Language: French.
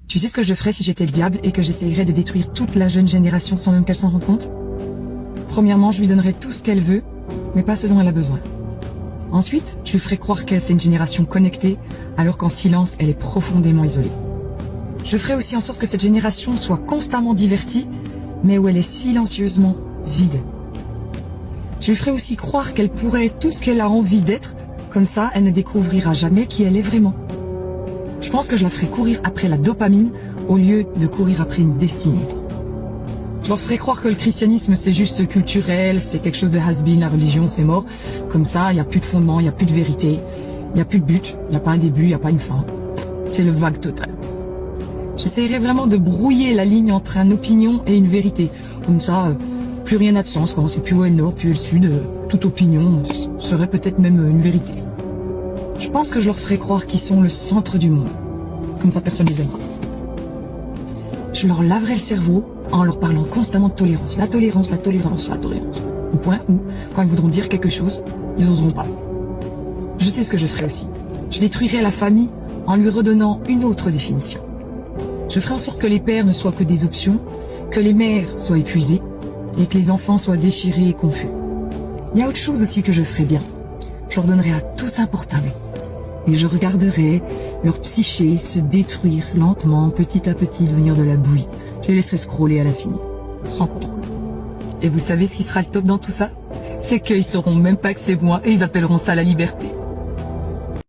Tu sais ce que je ferais si j'étais le diable et que j'essayerais de détruire toute la jeune génération sans même qu'elle s'en rende compte? Premièrement, je lui donnerais tout ce qu'elle veut, mais pas ce dont elle a besoin. Ensuite, je lui ferais croire qu'elle c'est une génération connectée, alors qu'en silence, elle est profondément isolée. Je ferais aussi en sorte que cette génération soit constamment divertie, mais où elle est silencieusement vide. Je lui ferais aussi croire qu'elle pourrait être tout ce qu'elle a envie d'être, comme ça, elle ne découvrira jamais qui elle est vraiment. Je pense que je la ferais courir après la dopamine au lieu de courir après une destinée. Je leur ferais croire que le christianisme c'est juste culturel, c'est quelque chose de has-been, la religion c'est mort. Comme ça, il n'y a plus de fondement, il n'y a plus de vérité, il n'y a plus de but, il n'y a pas un début, il n'y a pas une fin. C'est le vague total. J'essaierais vraiment de brouiller la ligne entre une opinion et une vérité. Comme ça, plus rien n'a de sens, on sait plus où est le nord, plus où est le sud, toute opinion serait peut-être même une vérité. Je pense que je leur ferais croire qu'ils sont le centre du monde. Comme ça, personne ne les aimera. Je leur laverais le cerveau en leur parlant constamment de tolérance. La tolérance, la tolérance, la tolérance. Au point où, quand ils voudront dire quelque chose, ils n'oseront pas. Je sais ce que je ferais aussi. Je détruirais la famille en lui redonnant une autre définition. Je ferais en sorte que les pères ne soient que des options, que les mères soient épuisées et que les enfants soient déchirés et confus. Il y a autre chose aussi que je ferais bien. Je leur donnerais à tous un portable. Et je regarderais leur psyché se détruire lentement, petit à petit, devenir de la bouillie. Je les laisserai scroller à l'infini, sans contrôle. Et vous savez ce qui sera le top dans tout ça? C'est qu'ils sauront même pas que c'est moi et ils appelleront ça la liberté.